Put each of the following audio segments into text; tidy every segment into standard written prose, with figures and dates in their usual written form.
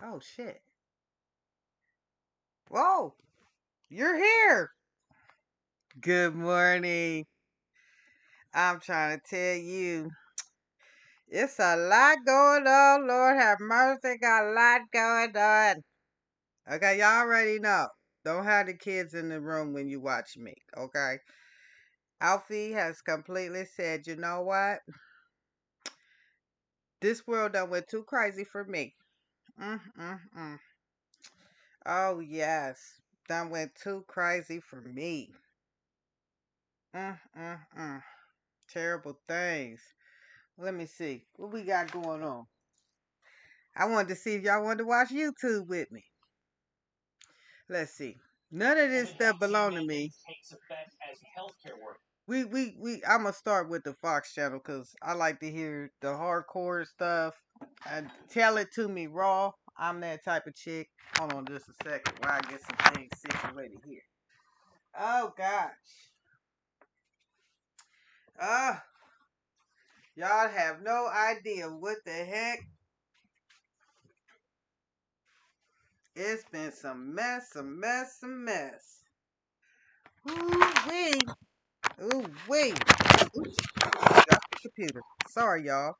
Oh shit. Whoa, you're here. Good morning. I'm trying to tell you, it's a lot going on. Lord have mercy, got a lot going on. Okay, y'all already know. Don't have the kids in the room when you watch me. Okay. Alfie has completely said, you know what? This world done went too crazy for me. Mm. Oh yes, done went too crazy for me. Mm. Terrible things. Let me see. What we got going on? I wanted to see if y'all wanted to watch YouTube with me. Let's see. None of this stuff belong to me. I'm gonna start with the Fox channel because I like to hear the hardcore stuff and tell it to me raw. I'm that type of chick. Hold on just a second while I get some things situated here. Oh gosh. Uh y'all have no idea what the heck. It's been some mess, some mess, some mess. Ooh wee. Ooh wee. Oops. Got the computer. Sorry, y'all.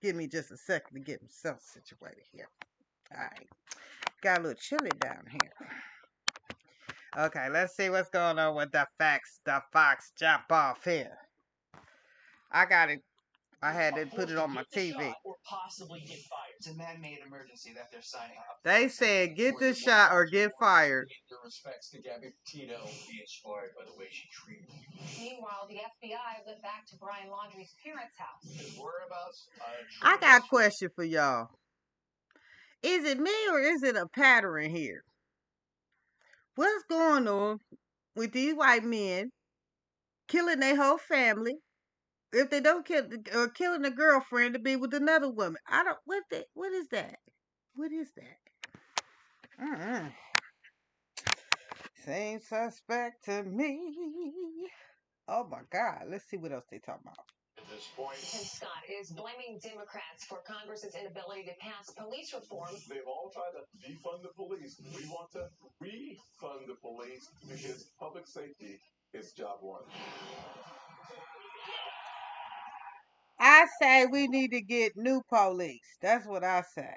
Give me just a second to get myself situated here. Alright. Got a little chilly down here. Okay, let's see what's going on with the facts. The Fox jump off here. I got it. I had to put it on my TV. Or possibly get fired. It's a man-made emergency that they're signing up. They said get the shot or get fired. Your respects to Gabby Petito. Be inspired by the way she treated you. Meanwhile, the FBI went back to Brian Laundrie's parents' house. His whereabouts? I got a question for y'all. Is it me or is it a pattern here? What's going on with these white men killing their whole family? If they don't kill or killing a girlfriend to be with another woman, I don't. What is that? What is that? Mm-mm. Same suspect to me. Oh my God! Let's see what else they talking about. At this point, Tim Scott is blaming Democrats for Congress's inability to pass police reform. They've all tried to defund the police. We want to refund the police because public safety is job one. I say we need to get new police. That's what I say.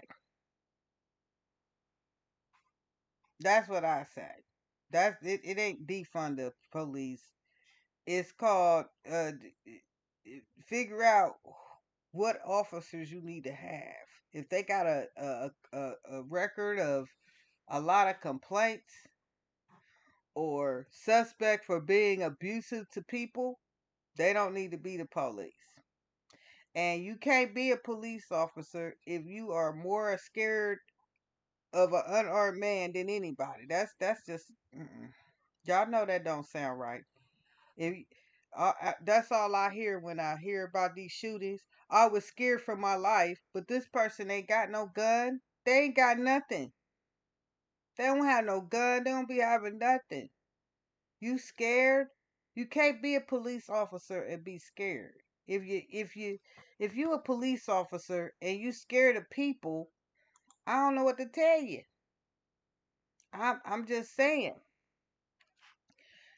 That's what I say. That's it. It ain't defund the police. It's called figure out what officers you need to have. If they got a record of a lot of complaints or suspect for being abusive to people, they don't need to be the police. And you can't be a police officer if you are more scared of an unarmed man than anybody. That's just y'all know that don't sound right. If that's all I hear when I hear about these shootings. I was scared for my life, but this person ain't got no gun. They ain't got nothing. They don't have no gun. They don't be having nothing. You scared? You can't be a police officer and be scared. If you a police officer and you scared of people, I don't know what to tell you. I'm just saying.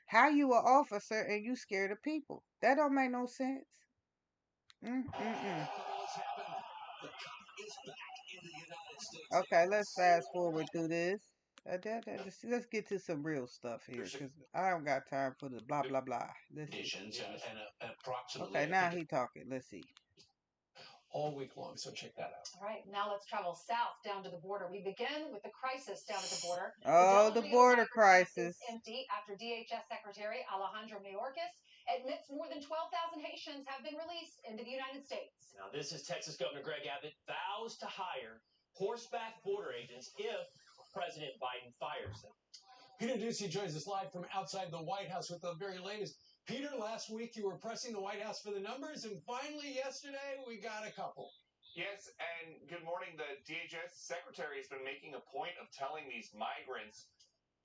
How you an officer and you scared of people? That don't make no sense. Mm-mm-mm. Okay, let's fast forward through this. Let's get to some real stuff here because I don't got time for the blah blah blah. Let's see. Okay, now he talking. Let's see. All week long, so check that out. All right, now let's travel south down to the border. We begin with the crisis down at the border. Oh, the border crisis. Empty after DHS Secretary Alejandro Mayorkas admits more than 12,000 Haitians have been released into the United States. Now, this is Texas Governor Greg Abbott vows to hire horseback border agents if President Biden fires them. Peter Ducey joins us live from outside the White House with the very latest. Peter, last week you were pressing the White House for the numbers, and finally yesterday we got a couple. Yes, and good morning. The DHS secretary has been making a point of telling these migrants,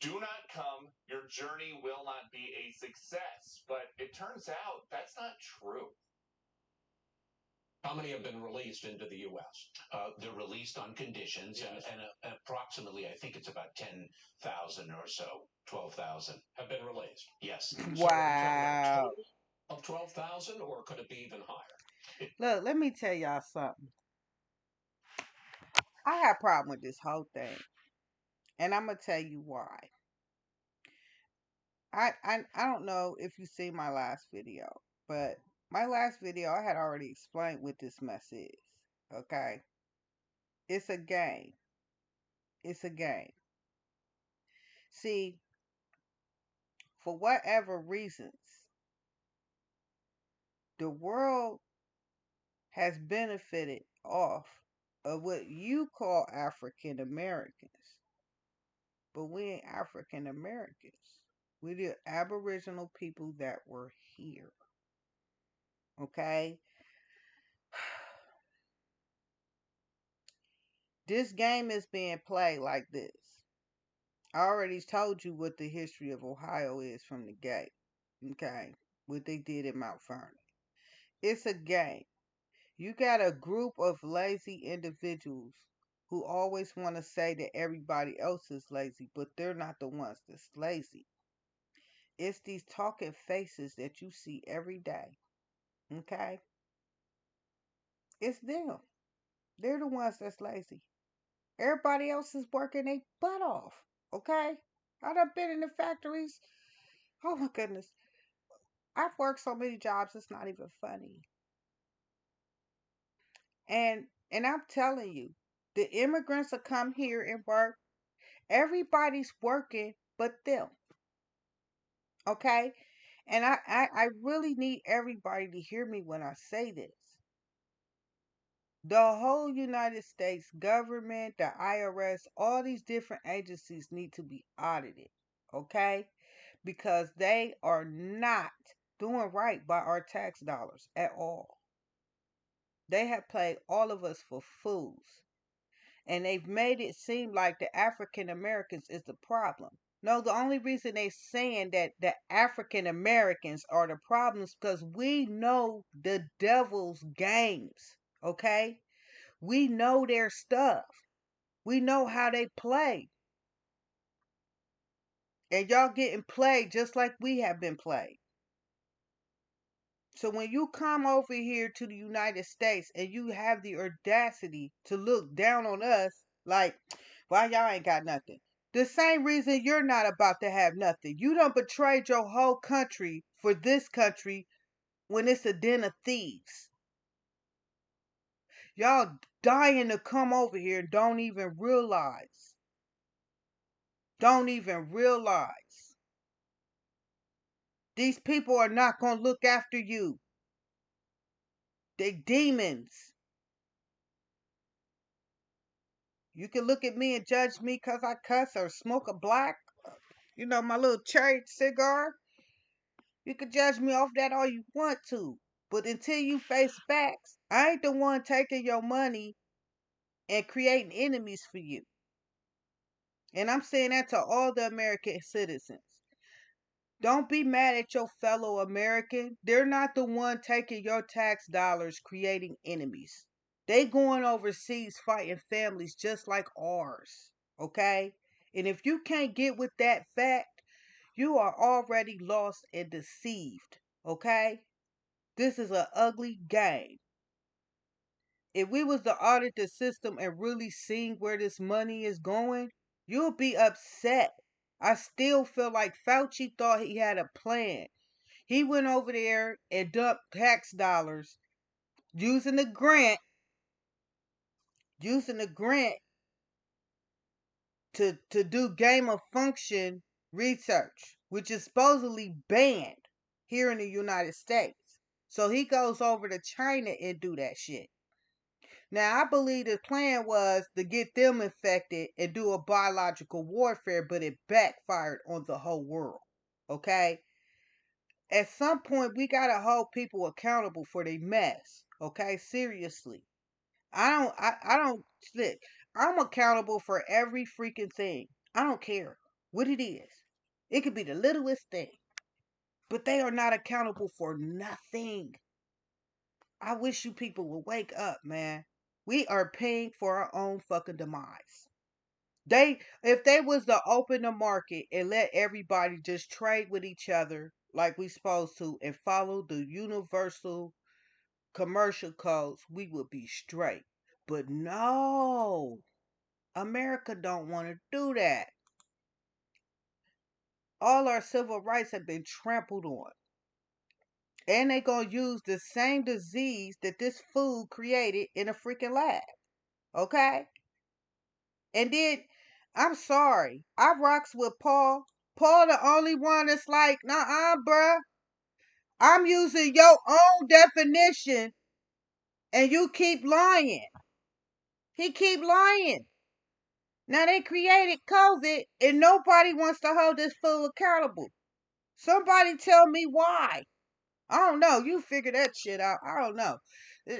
do not come, your journey will not be a success. But it turns out that's not true. How many have been released into the U.S.? They're released on conditions, yes. and approximately, I think it's about 10,000 or so, 12,000 have been released. Yes. So are we talking about a Wow. total of 12,000, or could it be even higher? Look, let me tell y'all something. I have a problem with this whole thing, and I'm gonna tell you why. I don't know if you see my last video, but my last video I had already explained what this mess is. Okay, it's a game. It's a game. See, for whatever reasons, the world has benefited off of what you call African Americans, but we ain't African Americans. We the Aboriginal people that were here. Okay? This game is being played like this. I already told you what the history of Ohio is from the gate. Okay? What they did in Mount Vernon. It's a game. You got a group of lazy individuals who always want to say that everybody else is lazy, but they're not the ones that's lazy. It's these talking faces that you see every day. Okay? It's them. They're the ones that's lazy. Everybody else is working their butt off. Okay? I done been in the factories. Oh my goodness. I've worked so many jobs, it's not even funny. And I'm telling you, the immigrants will come here and work. Everybody's working but them. Okay? And I really need everybody to hear me when I say this. The whole United States government, the IRS, all these different agencies need to be audited. Okay? Because they are not doing right by our tax dollars at all. They have played all of us for fools. And they've made it seem like the African Americans is the problem. No, the only reason they're saying that the African Americans are the problems because we know the devil's games. Okay? We know their stuff. We know how they play. And y'all getting played just like we have been played. So when you come over here to the United States and you have the audacity to look down on us like, why y'all ain't got nothing? The same reason you're not about to have nothing. You done betrayed your whole country for this country when it's a den of thieves. Y'all dying to come over here and don't even realize. Don't even realize. These people are not going to look after you. They demons. You can look at me and judge me because I cuss or smoke a black, my little cherry cigar. You can judge me off that all you want to. But until you face facts, I ain't the one taking your money and creating enemies for you. And I'm saying that to all the American citizens. Don't be mad at your fellow American. They're not the one taking your tax dollars creating enemies. They going overseas fighting families just like ours. Okay? And if you can't get with that fact, you are already lost and deceived. Okay? This is an ugly game. If we was to audit the system and really seeing where this money is going, you'll be upset. I still feel like Fauci thought he had a plan. He went over there and dumped tax dollars using the grant, using the grant to do gain of function research, which is supposedly banned here in the United States. So he goes over to China and do that shit. Now I believe the plan was to get them infected and do a biological warfare, but it backfired on the whole world. Okay? At some point we gotta hold people accountable for their mess. Okay? Seriously. I don't slick. I'm accountable for every freaking thing. I don't care what it is. It could be the littlest thing. But they are not accountable for nothing. I wish you people would wake up, man. We are paying for our own fucking demise. If they was to open the market and let everybody just trade with each other like we supposed to and follow the universal commercial codes, we would be straight. But no, America don't want to do that. All our civil rights have been trampled on. And they gonna use the same disease that this food created in a freaking lab. Okay? And then I'm sorry. I rocks with Paul. Paul the only one that's like, nah, bruh. I'm using your own definition and you keep lying. He keep lying. Now they created COVID and nobody wants to hold this fool accountable. Somebody tell me why. I don't know. You figure that shit out. I don't know.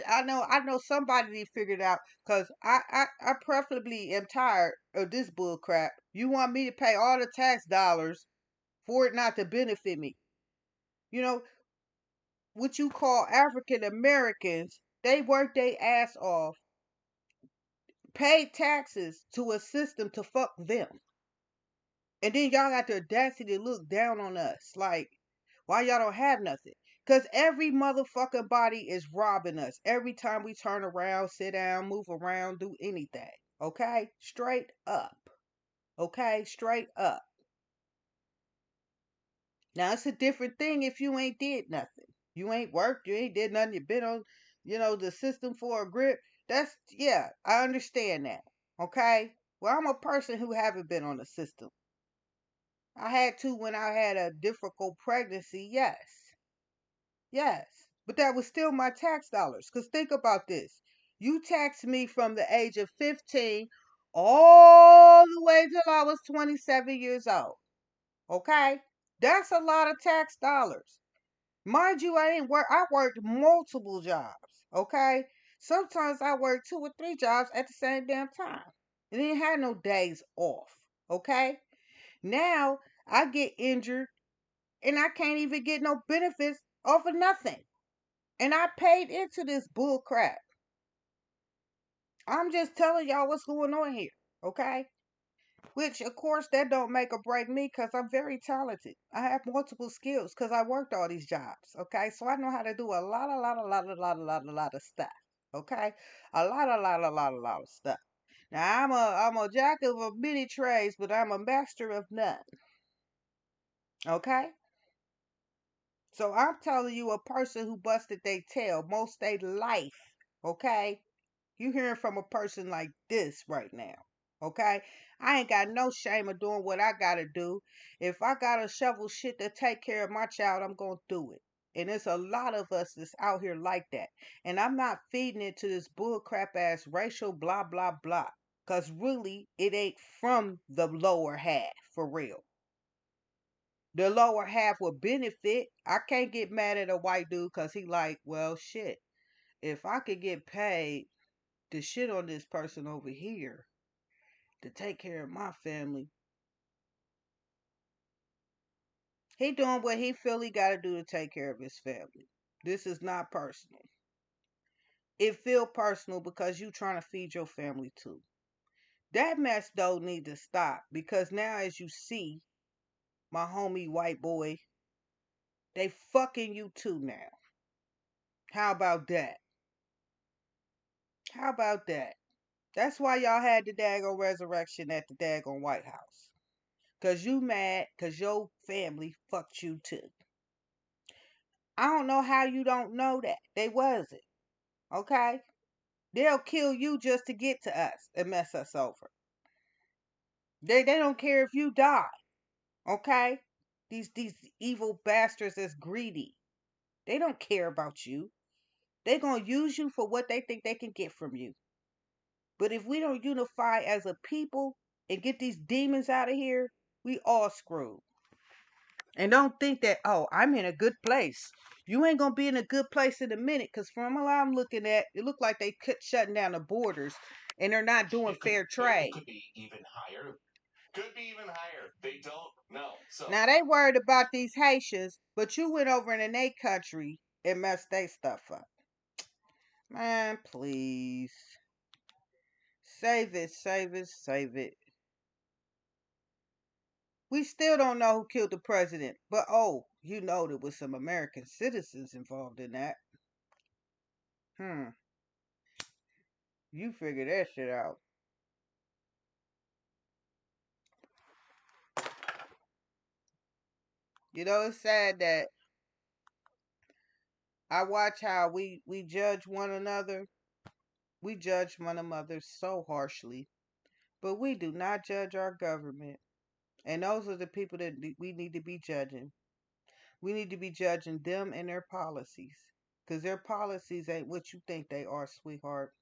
I know somebody figured it out because I preferably am tired of this bull crap. You want me to pay all the tax dollars for it not to benefit me. You know, what you call African Americans, they work their ass off, pay taxes to a system to fuck them. And then y'all got the audacity to look down on us. Like, why y'all don't have nothing? Because every motherfucking body is robbing us. Every time we turn around, sit down, move around, do anything. Okay? Straight up. Okay? Straight up. Now, it's a different thing if you ain't did nothing. You ain't worked, you ain't did nothing, you been on, the system for a grip. Yeah, I understand that. Okay? Well, I'm a person who haven't been on the system. I had to when I had a difficult pregnancy, yes. Yes. But that was still my tax dollars. Because think about this. You taxed me from the age of 15 all the way till I was 27 years old. Okay? That's a lot of tax dollars. Mind you, I worked multiple jobs. Okay? Sometimes I worked 2 or 3 jobs at the same damn time. And didn't have no days off. Okay? Now I get injured and I can't even get no benefits off of nothing. And I paid into this bull crap. I'm just telling y'all what's going on here, okay? Which, of course, that don't make or break me because I'm very talented. I have multiple skills because I worked all these jobs, okay? So I know how to do a lot of stuff, okay? A lot of stuff. Now I'm a jack of many trades, but I'm a master of none, okay? So I'm telling you, a person who busted their tail most their life, okay? You hearing from a person like this right now, okay? I ain't got no shame of doing what I gotta do. If I gotta shovel shit to take care of my child, I'm gonna do it. And there's a lot of us that's out here like that. And I'm not feeding into this bullcrap ass racial blah blah blah. Cause really, it ain't from the lower half for real. The lower half will benefit. I can't get mad at a white dude because he like, well, shit. If I could get paid to shit on this person over here to take care of my family, he doing what he feel he got to do to take care of his family. This is not personal. It feel personal because you trying to feed your family too. That mess though need to stop because now as you see, my homie white boy, they fucking you too now. How about that? How about that? That's why y'all had the daggone resurrection at the daggone White House. Cause you mad cause your family fucked you too. I don't know how you don't know that. They wasn't. Okay? They'll kill you just to get to us and mess us over. They don't care if you die. Okay? These evil bastards that's greedy. They don't care about you. They gonna use you for what they think they can get from you. But if we don't unify as a people and get these demons out of here, we all screwed. And don't think that, oh, I'm in a good place. You ain't gonna be in a good place in a minute, because from what I'm looking at, it look like they shutting down the borders and they're not doing fair trade. It could be even higher. Could be even higher. They don't know. So Now they worried about these Haitians, but you went over in their country and messed their stuff up. Man, please. Save it, save it, save it. We still don't know who killed the president, but oh, you know there was some American citizens involved in that. Hmm, you figure that shit out. You know, it's sad that I watch how we judge one another. We judge one another so harshly, but we do not judge our government. And those are the people that we need to be judging. We need to be judging them and their policies. Because their policies ain't what you think they are, sweetheart.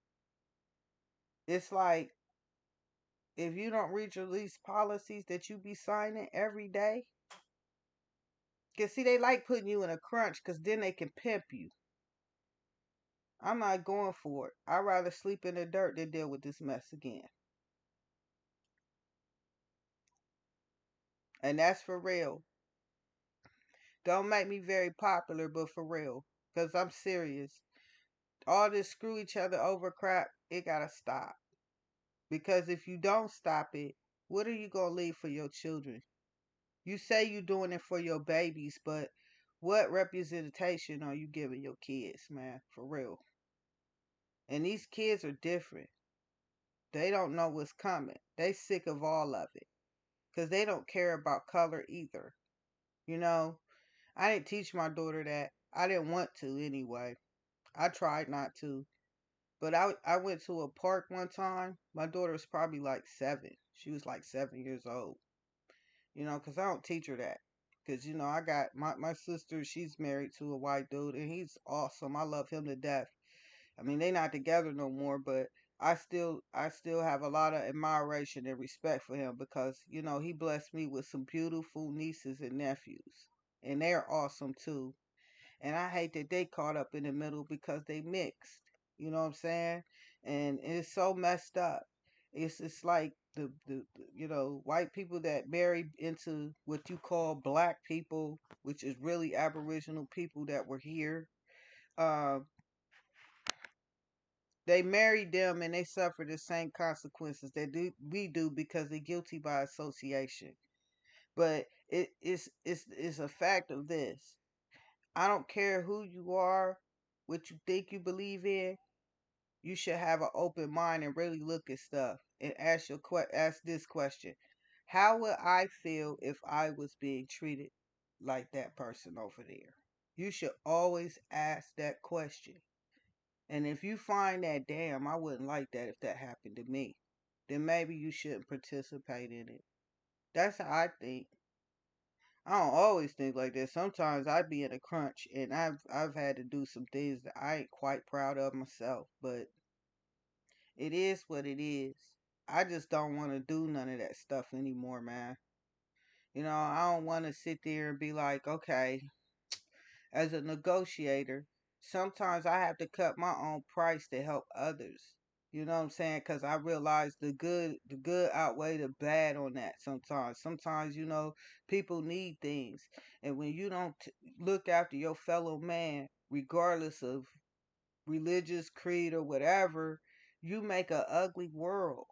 It's like if you don't read your lease policies that you be signing every day, because see, they like putting you in a crunch because then they can pimp you. I'm not going for it. I'd rather sleep in the dirt than deal with this mess again. And that's for real. Don't make me very popular, but for real. Because I'm serious. All this screw each other over crap, it gotta stop. Because if you don't stop it, what are you gonna leave for your children? You say you're doing it for your babies, but what representation are you giving your kids, man? For real. And these kids are different. They don't know what's coming. They sick of all of it. Because they don't care about color either. You know, I didn't teach my daughter that. I didn't want to anyway. I tried not to. But I went to a park one time. My daughter was probably like 7. She was like 7 years old. You know, because I don't teach her that. Because, you know, I got my sister, she's married to a white dude, and he's awesome. I love him to death. I mean, they not together no more, but I still have a lot of admiration and respect for him because, you know, he blessed me with some beautiful nieces and nephews. And they're awesome too. And I hate that they caught up in the middle because they mixed. You know what I'm saying? And it's so messed up. It's like the white people that marry into what you call black people, which is really Aboriginal people that were here. Uh, they married them and they suffer the same consequences that we do because they're guilty by association. But it's a fact of this. I don't care who you are, what you think you believe in. You should have an open mind and really look at stuff and ask this question: how would I feel if I was being treated like that person over there? You should always ask that question. And if you find that, damn, I wouldn't like that if that happened to me, then maybe you shouldn't participate in it. That's how I think. I don't always think like that. Sometimes I be in a crunch and I've had to do some things that I ain't quite proud of myself, but it is what it is. I just don't want to do none of that stuff anymore, man. You know, I don't want to sit there and be like, okay, as a negotiator, sometimes I have to cut my own price to help others. You know what I'm saying? Because I realize the good outweigh the bad on that sometimes. Sometimes, you know, people need things. And when you don't look after your fellow man, regardless of religious creed or whatever, you make a ugly world.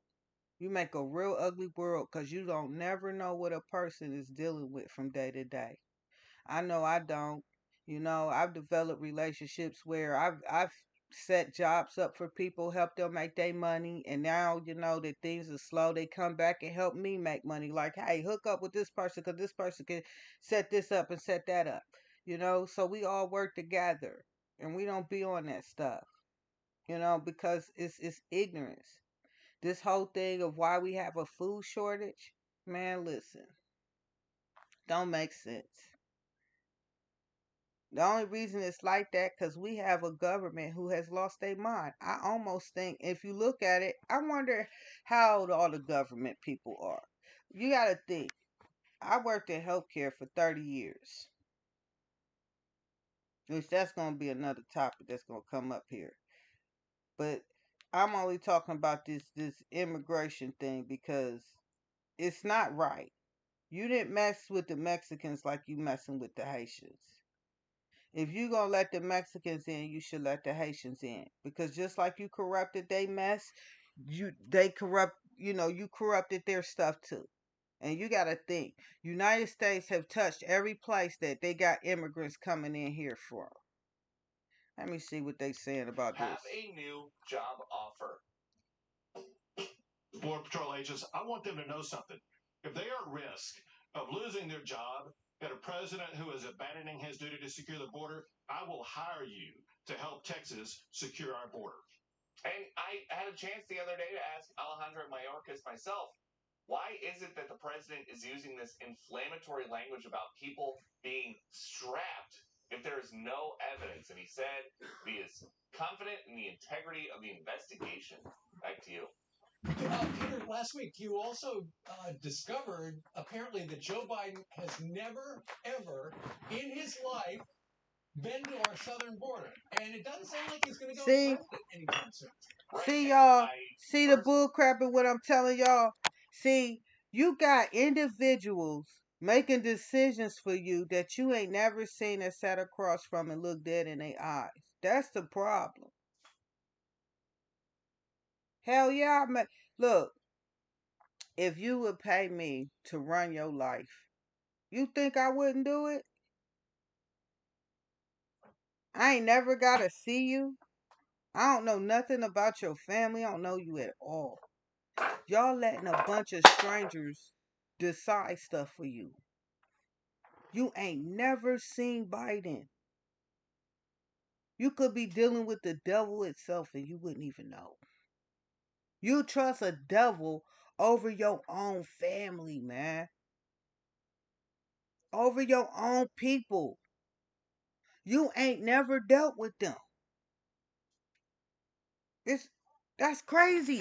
You make a real ugly world because you don't never know what a person is dealing with from day to day. I know I don't. You know, I've developed relationships where I've set jobs up for people, help them make their money, and now you know that things are slow. They come back and help me make money. Like, hey, hook up with this person because this person can set this up and set that up. You know, so we all work together, and we don't be on that stuff. You know, because it's ignorance. This whole thing of why we have a food shortage, man, listen, don't make sense. The only reason it's like that because we have a government who has lost their mind. I almost think, if you look at it, I wonder how old all the government people are. You got to think. I worked in healthcare for 30 years, which that's going to be another topic that's going to come up here. But I'm only talking about this immigration thing because it's not right. You didn't mess with the Mexicans like you messing with the Haitians. If you gonna let the Mexicans in, you should let the Haitians in. Because just like you corrupted they mess, you corrupted their stuff too. And you gotta think, United States have touched every place that they got immigrants coming in here from. Let me see what they saying about this. Have a new job offer. Border Patrol agents, I want them to know something. If they are at risk of losing their job, got a president who is abandoning his duty to secure the border, I will hire you to help Texas secure our border. And I had a chance the other day to ask Alejandro Mayorkas myself, why is it that the president is using this inflammatory language about people being strapped if there is no evidence? And he said he is confident in the integrity of the investigation. Back to you. Peter, last week you also discovered apparently that Joe Biden has never, ever in his life been to our southern border. And it doesn't sound like he's going to go See, anytime soon. see y'all, see the bull crapping what I'm telling y'all. See, you got individuals making decisions for you that you ain't never seen and sat across from and look dead in their eyes. That's the problem. Hell yeah, look, if you would pay me to run your life, you think I wouldn't do it? I ain't never gotta see you. I don't know nothing about your family. I don't know you at all. Y'all letting a bunch of strangers decide stuff for you. You ain't never seen Biden. You could be dealing with the devil itself and you wouldn't even know. You trust a devil over your own family, man. Over your own people. You ain't never dealt with them. That's crazy.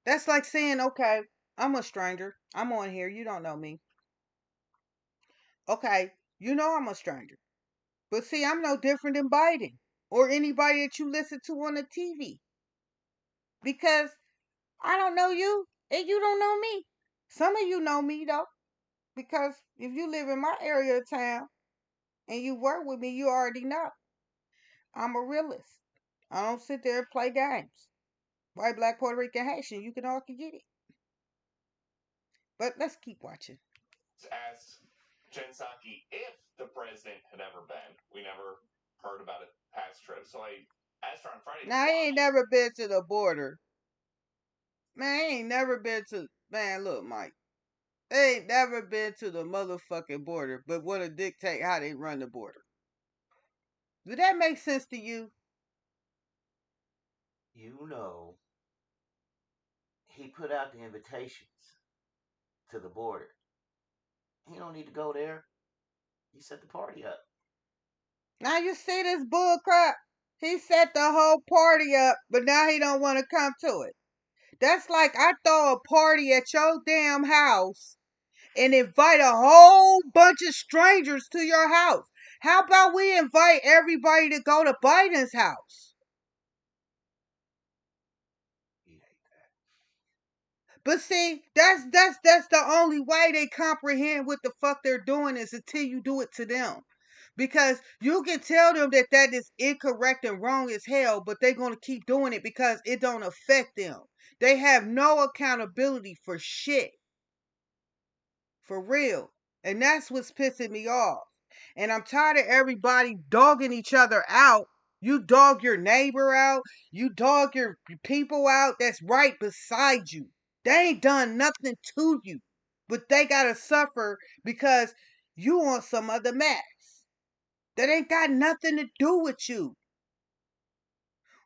That's like saying, okay, I'm a stranger. I'm on here. You don't know me. Okay, you know I'm a stranger. But see, I'm no different than Biden or anybody that you listen to on the TV. Because I don't know you and you don't know me. Some of you know me though. Because if you live in my area of town and you work with me, you already know. I'm a realist. I don't sit there and play games. White, black, Puerto Rican, Haitian, you can all can get it. But let's keep watching. Asked Jen Psaki if the president had ever been. We never heard about it past trip. So I asked her on Friday. Now, I ain't never been to the border. Man, I ain't never been to... Man, look, Mike. They ain't never been to the motherfucking border, but want to dictate how they run the border. Do that make sense to you? You know, he put out the invitations to the border. He don't need to go there. He set the party up. Now you see this bull crap? He set the whole party up, but now he don't want to come to it. That's like I throw a party at your damn house and invite a whole bunch of strangers to your house. How about we invite everybody to go to Biden's house? He hate that. But see, that's the only way they comprehend what the fuck they're doing is until you do it to them. Because you can tell them that that is incorrect and wrong as hell, but they're going to keep doing it because it don't affect them. They have no accountability for shit. For real. And that's what's pissing me off. And I'm tired of everybody dogging each other out. You dog your neighbor out. You dog your people out that's right beside you. They ain't done nothing to you. But they got to suffer because you on some other mess. That ain't got nothing to do with you.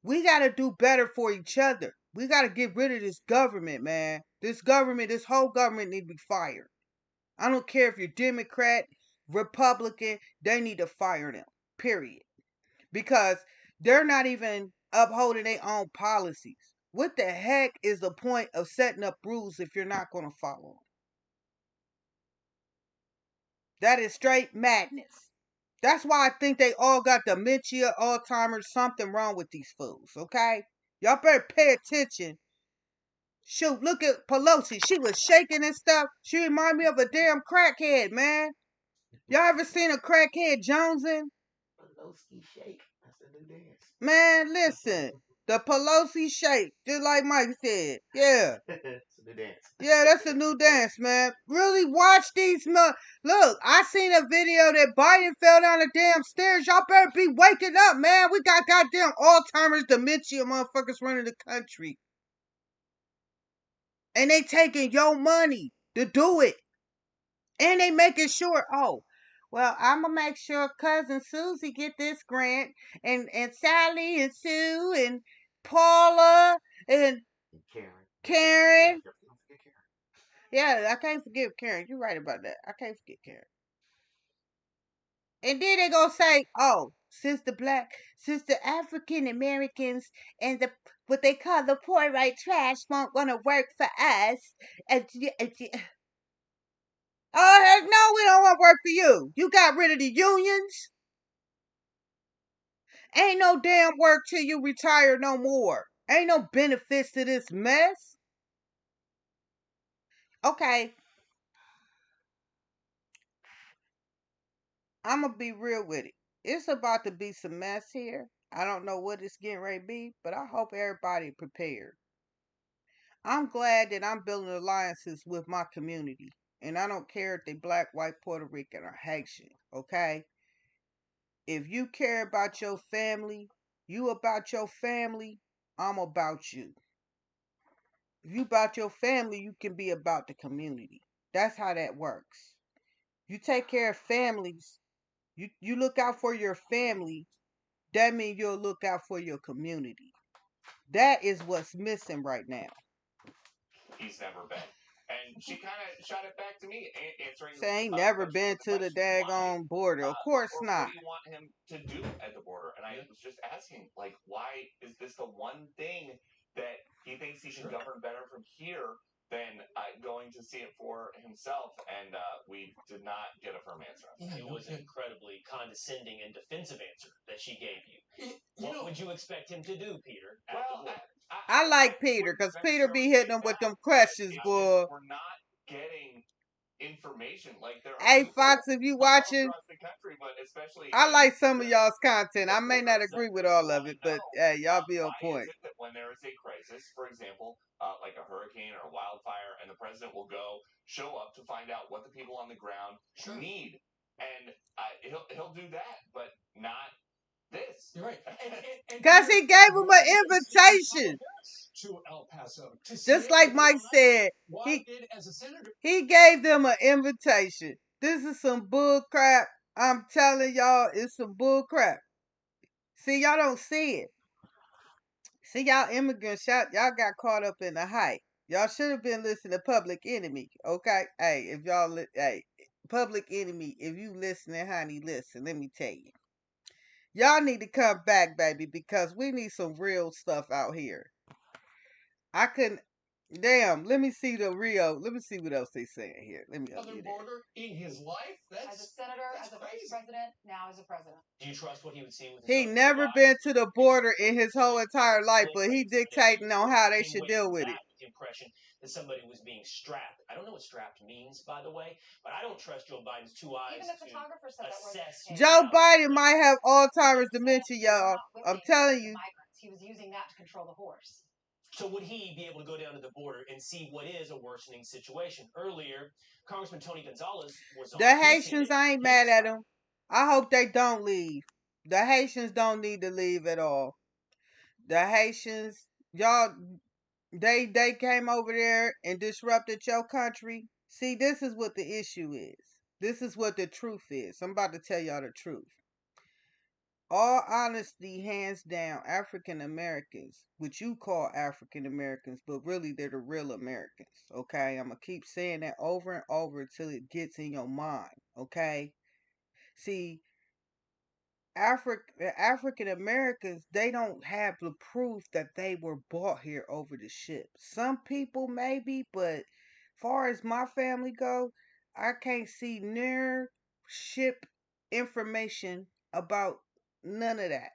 We got to do better for each other. We got to get rid of this government, man. This whole government need to be fired. I don't care if you're Democrat, Republican, they need to fire them. Period. Because they're not even upholding their own policies. What the heck is the point of setting up rules if you're not going to follow them? That is straight madness. That's why I think they all got dementia, Alzheimer's, something wrong with these fools, okay? Y'all better pay attention. Shoot, look at Pelosi. She was shaking and stuff. She reminded me of a damn crackhead, man. Y'all ever seen a crackhead jonesing? Pelosi shake. That's the new dance. Man, listen. The Pelosi shake, just like Mike said. Yeah. It's a new dance. Yeah, that's a new dance, man. Really watch these. Look, I seen a video that Biden fell down the damn stairs. Y'all better be waking up, man. We got goddamn Alzheimer's, dementia motherfuckers running the country. And they taking your money to do it. And they making sure, oh, well, I'm going to make sure cousin Susie get this grant. And Sally and Sue and Paula and Karen. Karen. Don't forget Karen. Yeah, I can't forget Karen. You're right about that. I can't forget Karen. And then they gonna say, oh, since the African Americans and the what they call the poor white trash won't want to work for us. Oh, heck no, we don't want to work for you. You got rid of the unions. Ain't no damn work till you retire no more. Ain't no benefits to this mess. Okay, I'm going to be real with it. It's about to be some mess here. I don't know what it's getting ready to be, but I hope everybody prepared. I'm glad that I'm building alliances with my community. And I don't care if they black, white, Puerto Rican, or Haitian, okay? If you care about your family, you about your family, I'm about you. If you about your family, you can be about the community. That's how that works. You take care of families, you look out for your family, that means you'll look out for your community. That is what's missing right now. He's never been. And she kind of shot it back to me, answering. Say ain't never been to the daggone border. Of course not. What do you want him to do at the border? And I was just asking, like, why is this the one thing that he thinks he can govern better from here than going to see it for himself? And we did not get a firm answer. It was an incredibly condescending and defensive answer that she gave you. What would you expect him to do, Peter? I like Peter because Peter be hitting them with them questions, boy. We're not getting information like there are. Hey, Fox, if you watching, across the country, but especially I like some of y'all's content. I may not agree with all of it, but hey, y'all be on point. Why is it that when there is a crisis, for example, like a hurricane or a wildfire, and the president will go show up to find out what the people on the ground need, and he'll do that, but not this. You're right. Because he gave him an invitation. To El Paso. Just like Mike said, he gave them an invitation. This is some bull crap. I'm telling y'all, it's some bull crap. See, y'all don't see it. See, y'all immigrants, y'all got caught up in the hype. Y'all should have been listening to Public Enemy, okay? Hey, if y'all, hey, Public Enemy, if you listening, honey, listen, let me tell you. Y'all need to come back, baby, because we need some real stuff out here. I couldn't. Damn, let me see the Rio. Let me see what else they saying here. Let me Other border in his life? That's as a senator, as a vice president, now as a president. Do you trust what he would see with his He never been to the border in his whole entire life, but he dictating on how they should deal with it. The impression that somebody was being strapped. I don't know what strapped means, by the way, but I don't trust Joe Biden's two eyes. Even the photographer said that. Joe Biden might have Alzheimer's dementia, y'all. I'm telling you. He was using that to control the horse. So would he be able to go down to the border and see what is a worsening situation? Earlier, Congressman Tony Gonzalez was on. The Haitians, I ain't mad at them. I hope they don't leave. The Haitians don't need to leave at all. The Haitians, y'all, they came over there and disrupted your country. See, this is what the issue is. This is what the truth is. I'm about to tell y'all the truth. All honesty, hands down, African Americans, which you call African Americans, but really they're the real Americans, okay? I'm going to keep saying that over and over until it gets in your mind, okay? See, African Americans, they don't have the proof that they were bought here over the ship. Some people maybe, but far as my family go, I can't see near ship information about none of that.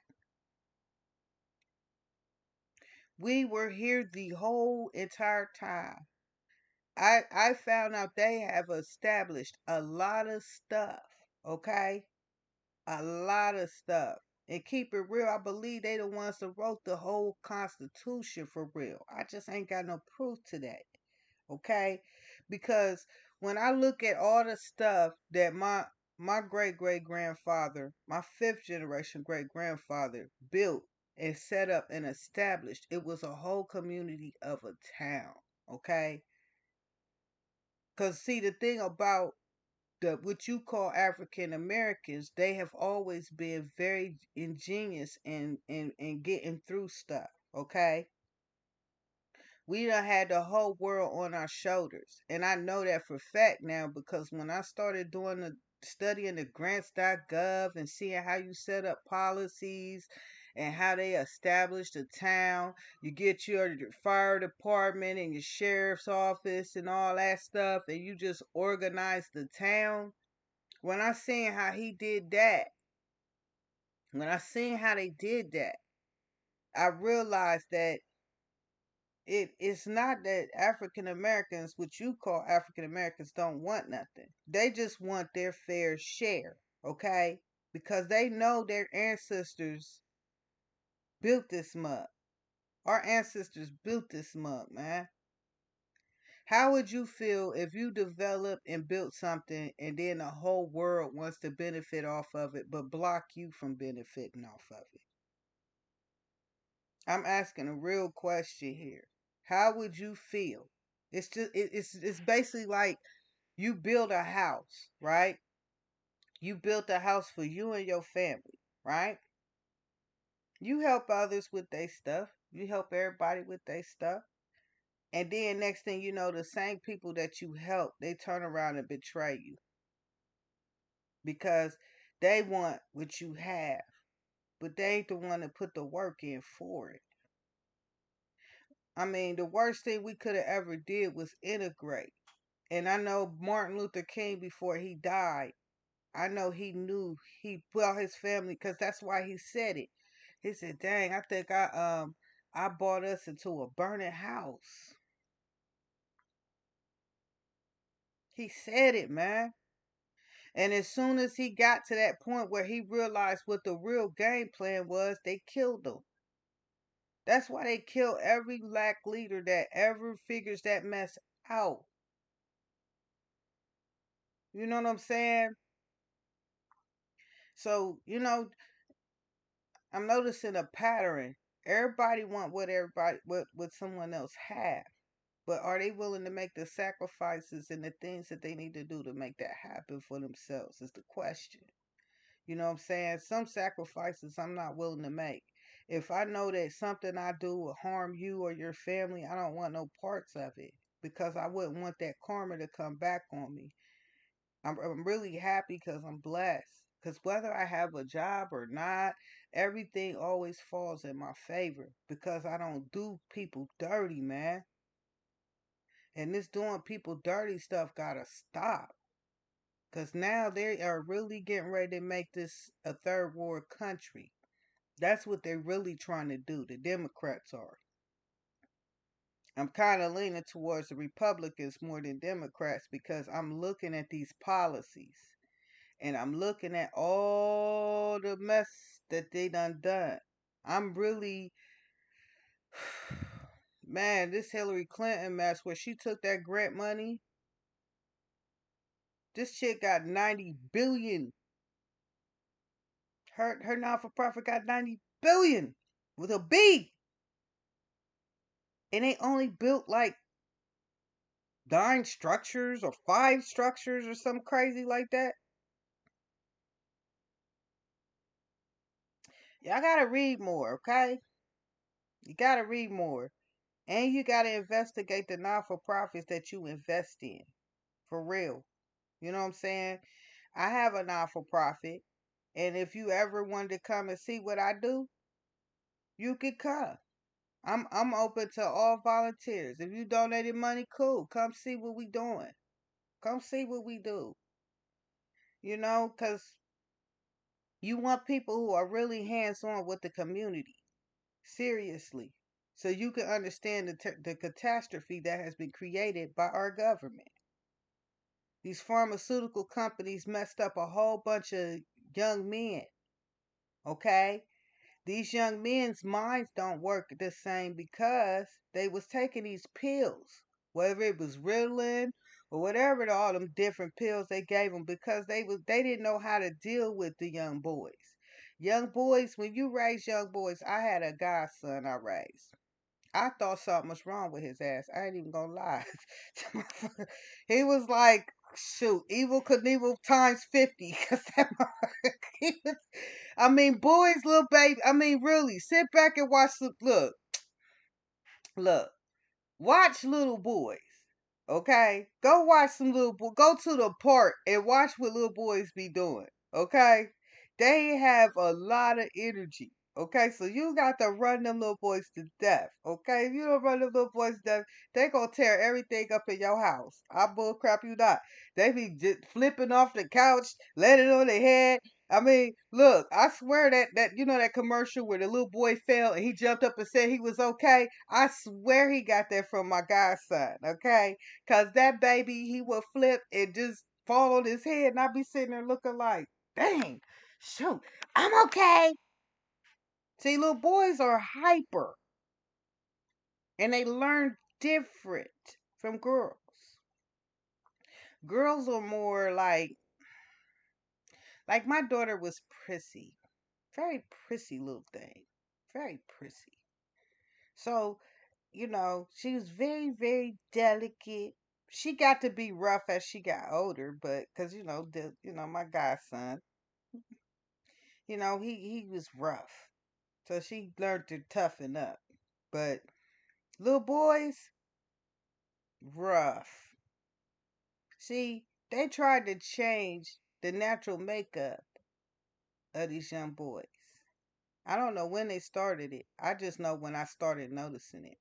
We were here the whole entire time. I found out they have established a lot of stuff. Okay? A lot of stuff. And keep it real, I believe they the ones that wrote the whole Constitution for real. I just ain't got no proof to that. Okay? Because when I look at all the stuff that my great great grandfather, my fifth generation great grandfather built and set up and established, it was a whole community of a town. Okay? Because see, the thing about the what you call African Americans, they have always been very ingenious in getting through stuff. Okay, we done had the whole world on our shoulders, and I know that for fact now because when I started doing the studying the grants.gov and seeing how you set up policies and how they establish the town, you get your fire department and your sheriff's office and all that stuff, and you just organize the town. When I seen how he did that, when I seen how they did that, I realized that it's not that African Americans, what you call African Americans, don't want nothing. They just want their fair share, okay? Because they know their ancestors built this mug. Our ancestors built this mug, man. How would you feel if you developed and built something and then the whole world wants to benefit off of it but block you from benefiting off of it? I'm asking a real question here. How would you feel? It's basically like you build a house, right? You built a house for you and your family, right? You help others with their stuff. You help everybody with their stuff. And then next thing you know, the same people that you help, they turn around and betray you because they want what you have, but they ain't the one to put the work in for it. I mean, the worst thing we could have ever did was integrate. And I know Martin Luther King, before he died, I know he knew he well his family because that's why he said it. He said, "Dang, I think I brought us into a burning house." He said it, man. And as soon as he got to that point where he realized what the real game plan was, they killed him. That's why they kill every black leader that ever figures that mess out. You know what I'm saying? So, I'm noticing a pattern. Everybody want what someone else have. But are they willing to make the sacrifices and the things that they need to do to make that happen for themselves is the question. You know what I'm saying? Some sacrifices I'm not willing to make. If I know that something I do will harm you or your family, I don't want no parts of it because I wouldn't want that karma to come back on me. I'm really happy because I'm blessed. Because whether I have a job or not, everything always falls in my favor because I don't do people dirty, man. And this doing people dirty stuff gotta stop. Because now they are really getting ready to make this a third world country. That's what they're really trying to do. The Democrats are. I'm kind of leaning towards the Republicans more than Democrats because I'm looking at these policies. And I'm looking at all the mess that they done. I'm really, man, this Hillary Clinton mess where she took that grant money. This chick got 90 billion. Her non for profit got 90 billion with a B. And they only built like 9 structures or 5 structures or something crazy like that. Y'all gotta read more, okay? You gotta read more. And you gotta investigate the non for profits that you invest in. For real. You know what I'm saying? I have a non for profit. And if you ever wanted to come and see what I do, you could come. I'm open to all volunteers. If you donated money, cool. Come see what we doing. Come see what we do. Cause you want people who are really hands on with the community. Seriously. So you can understand the catastrophe that has been created by our government. These pharmaceutical companies messed up a whole bunch of young men. Okay? These young men's minds don't work the same because they was taking these pills, whether it was Ritalin or whatever all them different pills they gave them because they didn't know how to deal with the young boys. Young boys, when you raise young boys, I had a godson I raised. I thought something was wrong with his ass. I ain't even gonna lie. He was like, shoot, evil Knievel times 50. Cause that he was, I mean, boys, little baby. I mean, really, sit back and watch the look. Watch little boys. Okay? Go watch some little boys. Go to the park and watch what little boys be doing. Okay? They have a lot of energy. Okay? So you got to run them little boys to death. Okay? If you don't run them little boys to death, they gonna tear everything up in your house. I bull crap you not. They be just flipping off the couch, letting it on their head. I mean, look, I swear that you know that commercial where the little boy fell and he jumped up and said he was okay. I swear he got that from my godson, okay? Cause that baby he would flip and just fall on his head, and I'd be sitting there looking like, dang, shoot, I'm okay. See, little boys are hyper and they learn different from girls. Girls are more like my daughter was prissy. Very prissy little thing. Very prissy. So, she was very, very delicate. She got to be rough as she got older, but because my godson, he was rough, so she learned to toughen up. But little boys, rough. See, they tried to change the natural makeup of these young boys. I don't know when they started it. I just know when I started noticing it.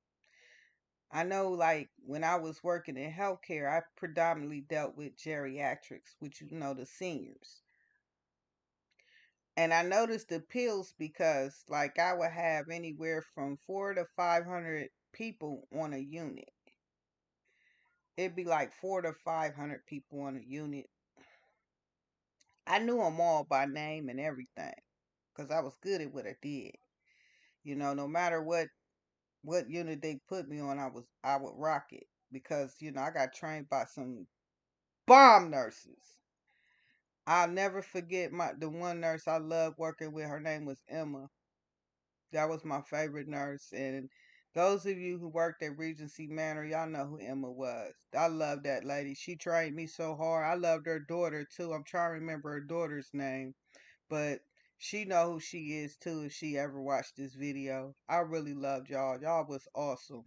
I know, like, when I was working in healthcare, I predominantly dealt with geriatrics, which, the seniors. And I noticed the pills because, like, I would have anywhere from 400 to 500 people on a unit. It'd be like 400 to 500 people on a unit. I knew them all by name and everything because I was good at what I did. No matter what unit they put me on, I would rock it because I got trained by some bomb nurses. I'll never forget the one nurse I loved working with. Her name was Emma. That was my favorite nurse. And those of you who worked at Regency Manor, y'all know who Emma was. I love that lady. She trained me so hard. I loved her daughter too. I'm trying to remember her daughter's name, but she know who she is too if she ever watched this video. I really loved y'all. Y'all was awesome.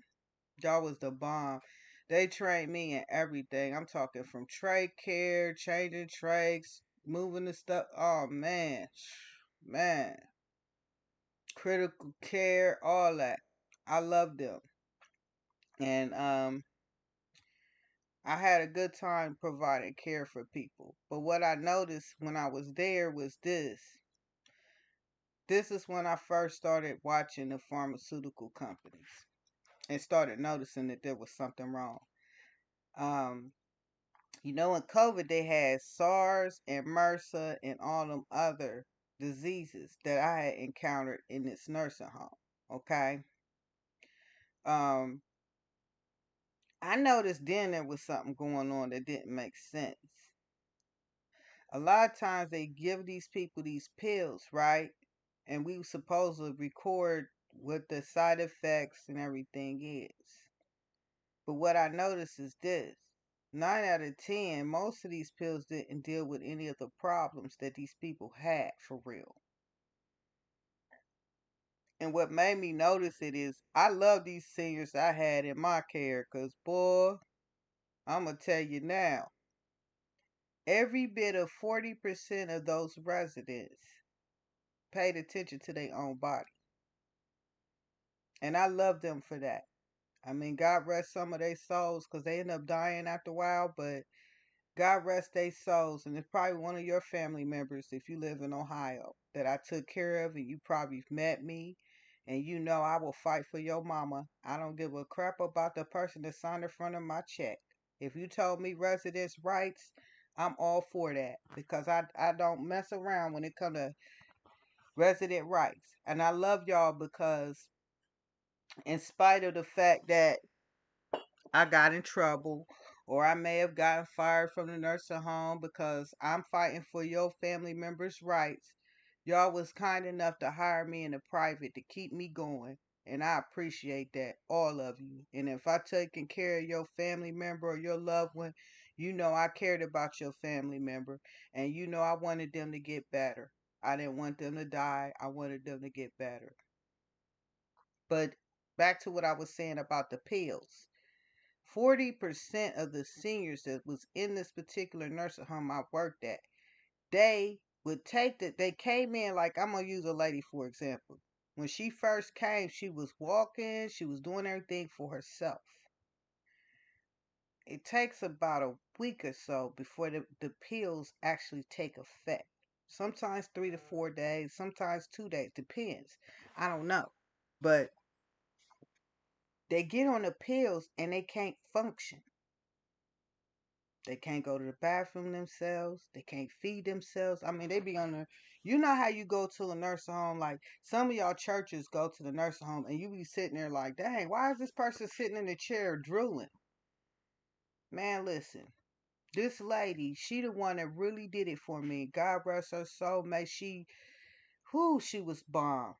Y'all was the bomb. They trained me in everything. I'm talking from tray care, changing trays, moving the stuff. Oh man, man, critical care, all that. I love them, and I had a good time providing care for people. But what I noticed when I was there was this. This is when I first started watching the pharmaceutical companies and started noticing that there was something wrong. Um, in COVID they had SARS and MRSA and all them other diseases that I had encountered in this nursing home. Okay. Um, I noticed then there was something going on that didn't make sense. A lot of times they give these people these pills, right? And we were supposed to record what the side effects and everything is. But what I noticed is this. 9 out of 10, most of these pills didn't deal with any of the problems that these people had for real. And what made me notice it is I love these seniors I had in my care because, boy, I'm going to tell you now, every bit of 40% of those residents paid attention to their own body. And I love them for that. I mean, God rest some of their souls because they end up dying after a while, but God rest their souls. And it's probably one of your family members, if you live in Ohio, that I took care of, and you probably met me. And I will fight for your mama. I don't give a crap about the person that signed the front of my check. If you told me residence rights, I'm all for that because I don't mess around when it comes to resident rights. And I love y'all because in spite of the fact that I got in trouble or I may have gotten fired from the nursing home because I'm fighting for your family members' rights, y'all was kind enough to hire me in the private to keep me going. And I appreciate that, all of you. And if I taking care of your family member or your loved one, you know I cared about your family member. And you know I wanted them to get better. I didn't want them to die. I wanted them to get better. But back to what I was saying about the pills. 40% of the seniors that was in this particular nursing home I worked at, they would take they came in, like I'm gonna use a lady for example. When she first came, she was walking, she was doing everything for herself. It takes about a week or so before the pills actually take effect. Sometimes 3 to 4 days, sometimes 2 days, depends. I don't know. But they get on the pills and they can't function. They can't go to the bathroom themselves. They can't feed themselves. I mean, they be on the. You know how you go to a nursing home? Like some of y'all churches go to the nursing home and you be sitting there like, dang, why is this person sitting in the chair drooling? Man, listen. This lady, she the one that really did it for me. God rest her soul. May she, whoo, she was bomb.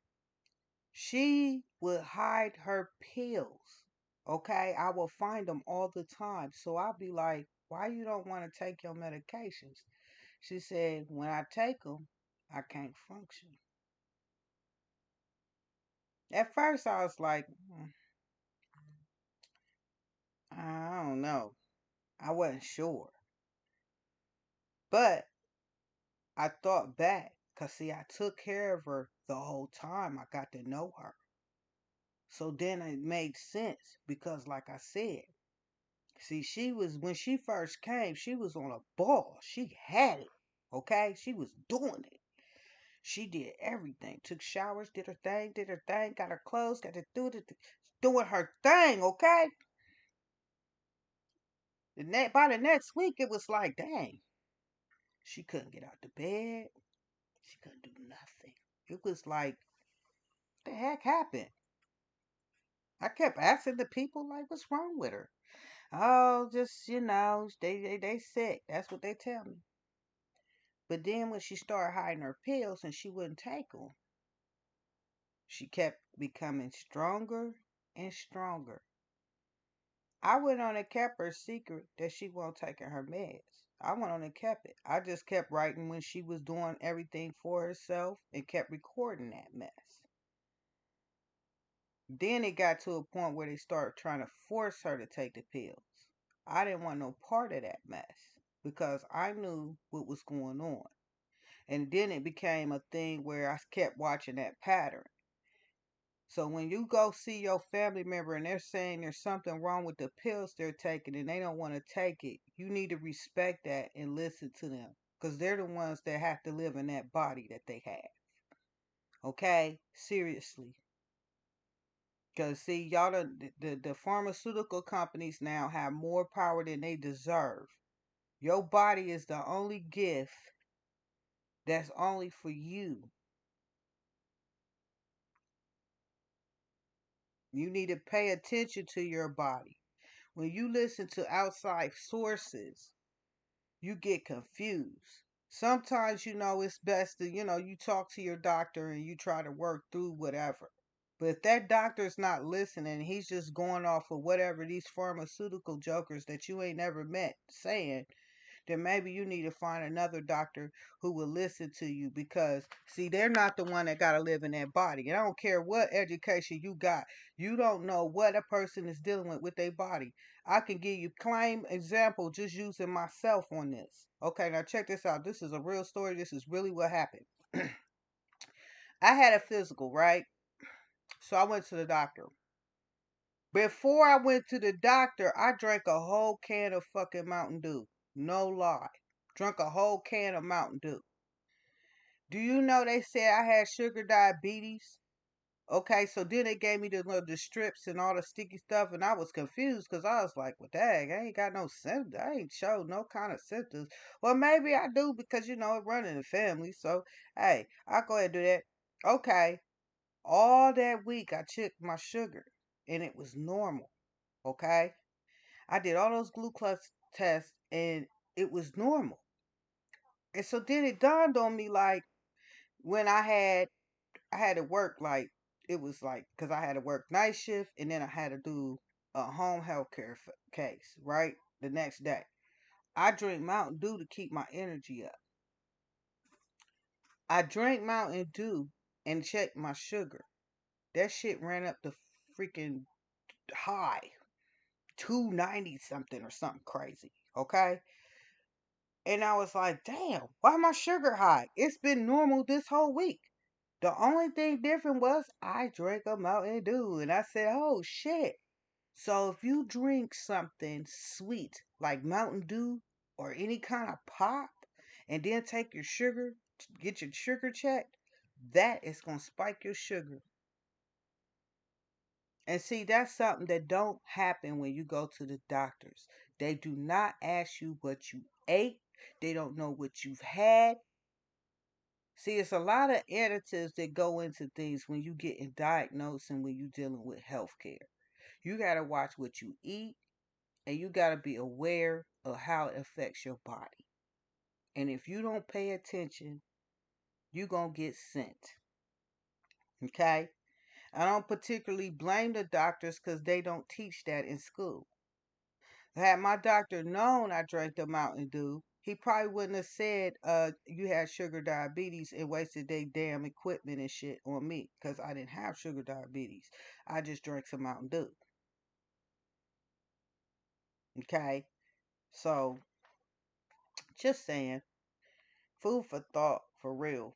She would hide her pills. Okay, I will find them all the time. So I'll be like, why you don't want to take your medications? She said, when I take them, I can't function. At first, I was like, I don't know. I wasn't sure. But I thought back, because see, I took care of her the whole time. I got to know her. So then it made sense because, like I said, see, she was, when she first came, she was on a ball. She had it. Okay? She was doing it. She did everything. Took showers, did her thing, got her clothes, got to do it, doing her thing, okay? By the next week, it was like, dang, she couldn't get out the bed. She couldn't do nothing. It was like, what the heck happened? I kept asking the people, like, what's wrong with her? Oh, just, they sick. That's what they tell me. But then when she started hiding her pills and she wouldn't take them, she kept becoming stronger and stronger. I went on and kept her secret that she wasn't taking her meds. I went on and kept it. I just kept writing when she was doing everything for herself and kept recording that mess. Then it got to a point where they started trying to force her to take the pills. I didn't want no part of that mess because I knew what was going on. And then it became a thing where I kept watching that pattern. So when you go see your family member and they're saying there's something wrong with the pills they're taking and they don't want to take it, you need to respect that and listen to them because they're the ones that have to live in that body that they have. Okay? Seriously. Because see, y'all, the pharmaceutical companies now have more power than they deserve. Your body is the only gift that's only for you. You need to pay attention to your body. When you listen to outside sources, you get confused. Sometimes, it's best to, you talk to your doctor and you try to work through whatever. But if that doctor's not listening, he's just going off of whatever these pharmaceutical jokers that you ain't never met saying, then maybe you need to find another doctor who will listen to you because see they're not the one that got to live in that body. And I don't care what education you got, you don't know what a person is dealing with their body. I can give you claim example just using myself on this. Okay, now check this out. This is a real story. This is really what happened. I had a physical, right? So I went to the doctor. Before I went to the doctor, I drank a whole can of fucking Mountain Dew. No lie. Drunk a whole can of Mountain Dew. Do you know they said I had sugar diabetes? Okay, so then they gave me the strips and all the sticky stuff, and I was confused because I was like, well, dang, I ain't got no symptoms. I ain't showed no kind of symptoms. Well, maybe I do because, it run in the family. So, hey, I'll go ahead and do that. Okay, all that week I checked my sugar, and it was normal. Okay, I did all those glucose tests, and it was normal. And so then it dawned on me, like, when I had to work, like, it was like because I had to work night shift and then I had to do a home health care case, right? The next day. I drink Mountain Dew to keep my energy up. I drank Mountain Dew and checked my sugar. That shit ran up the freaking high, 290 something or something crazy. Okay? And I was like, damn, why my sugar high? It's been normal this whole week. The only thing different was I drank a Mountain Dew and I said, oh shit. So if you drink something sweet like Mountain Dew or any kind of pop and then take your sugar, get your sugar checked, that is going to spike your sugar. And see, that's something that don't happen when you go to the doctors. They do not ask you what you ate. They don't know what you've had. See, it's a lot of additives that go into things when you getting diagnosed and when you dealing with healthcare. You got to watch what you eat and you got to be aware of how it affects your body. And if you don't pay attention, you're going to get sent. Okay? I don't particularly blame the doctors because they don't teach that in school. Had my doctor known I drank the Mountain Dew, he probably wouldn't have said you had sugar diabetes and wasted their damn equipment and shit on me because I didn't have sugar diabetes. I just drank some Mountain Dew. Okay? So, just saying, food for thought for real.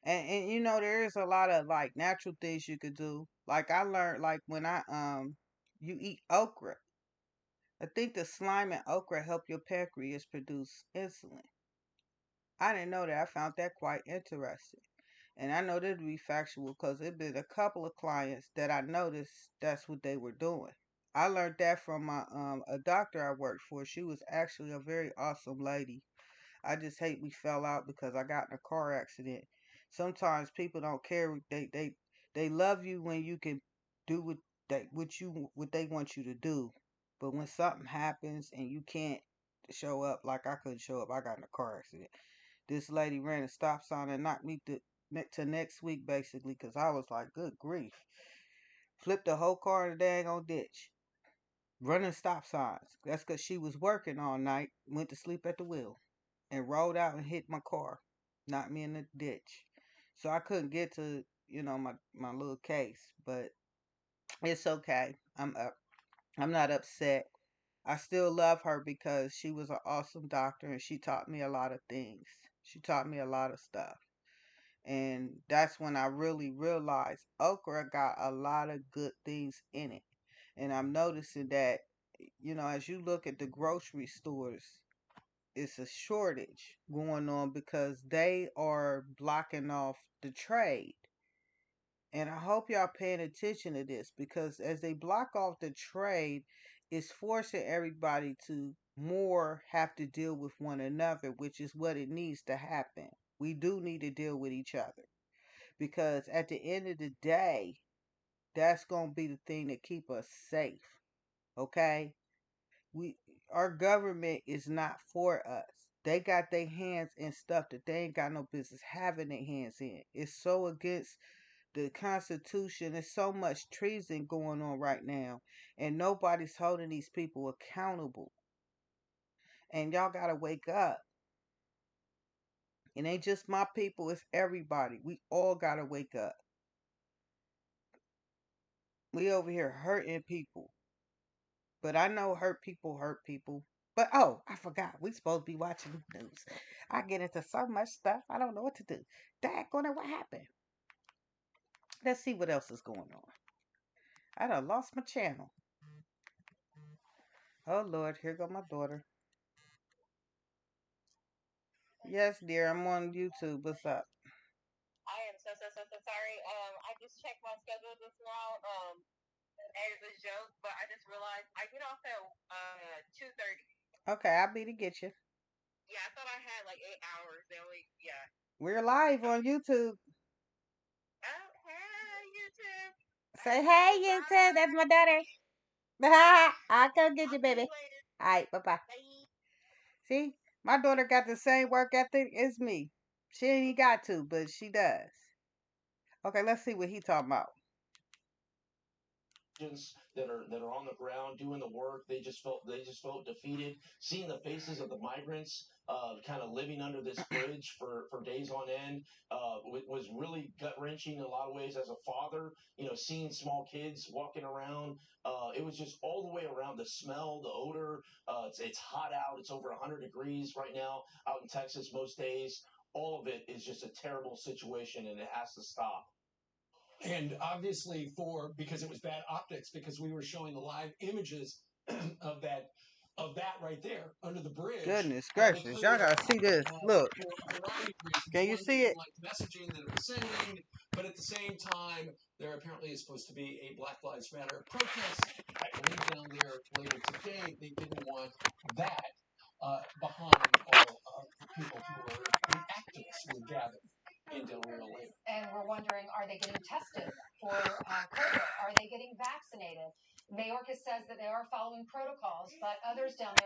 And there is a lot of like natural things you could do. Like I learned like when you eat okra. I think the slime in okra help your pancreas produce insulin. I didn't know that. I found that quite interesting. And I know that to be factual because it been a couple of clients that I noticed that's what they were doing. I learned that from my a doctor I worked for. She was actually a very awesome lady. I just hate we fell out because I got in a car accident. Sometimes people don't care. They love you when you can do what they want you to do. But when something happens and you can't show up, like I couldn't show up, I got in a car accident. This lady ran a stop sign and knocked me to next week basically because I was like, good grief. Flipped the whole car in a dang old ditch. Running stop signs. That's because she was working all night, went to sleep at the wheel and rolled out and hit my car, knocked me in the ditch. So I couldn't get to, my little case, but it's okay. I'm not upset. I still love her because she was an awesome doctor and she taught me a lot of things. She taught me a lot of stuff. And that's when I really realized okra got a lot of good things in it. And I'm noticing that, as you look at the grocery stores, it's a shortage going on because they are blocking off the trade. And I hope y'all paying attention to this because as they block off the trade, it's forcing everybody to more have to deal with one another, which is what it needs to happen. We do need to deal with each other because at the end of the day, that's going to be the thing that keep us safe. Okay? we our government is not for us. They got their hands in stuff that they ain't got no business having their hands in. It's so against the Constitution. There's so much treason going on right now, and nobody's holding these people accountable. And y'all gotta wake up. It ain't just my people; it's everybody. We all gotta wake up. We over here hurting people. But I know hurt people hurt people. But oh, I forgot. We supposed to be watching the news. I get into so much stuff. I don't know what to do. Daggone it, what happened? Let's see what else is going on. I done lost my channel. Oh Lord, here go my daughter. Yes, dear, I'm on YouTube. What's up? so sorry. I just checked my schedule just now. As a joke, but I just realized I get off at 2:30. Okay, I'll be to get you. Yeah, I thought I had like 8 hours. They only We're live on YouTube. Oh, hey YouTube. Say hey YouTube. That's my daughter. I'll come get you, baby. All right, bye-bye. Bye. See, my daughter got the same work ethic as me. She ain't got to, but she does. Okay, let's see what he talking about. That are on the ground doing the work, they just felt defeated. Seeing the faces of the migrants kind of living under this bridge for days on end was really gut wrenching in a lot of ways. As a father, seeing small kids walking around, it was just all the way around. The smell, the odor. It's hot out. It's over 100 degrees right now out in Texas most days. All of it is just a terrible situation, and it has to stop. And obviously because it was bad optics, because we were showing the live images of that right there under the bridge. Goodness gracious, y'all gotta see this. Look. For a variety of reasons. Can you see it? Like the messaging that it was sending, but at the same time, there apparently is supposed to be a Black Lives Matter protest, I believe, down there later today. They didn't want that behind all the people the activists who were gathered in Del Rio later. And we're wondering, are they getting tested for COVID? Are they getting vaccinated? Mayorkas says that they are following protocols, but others down there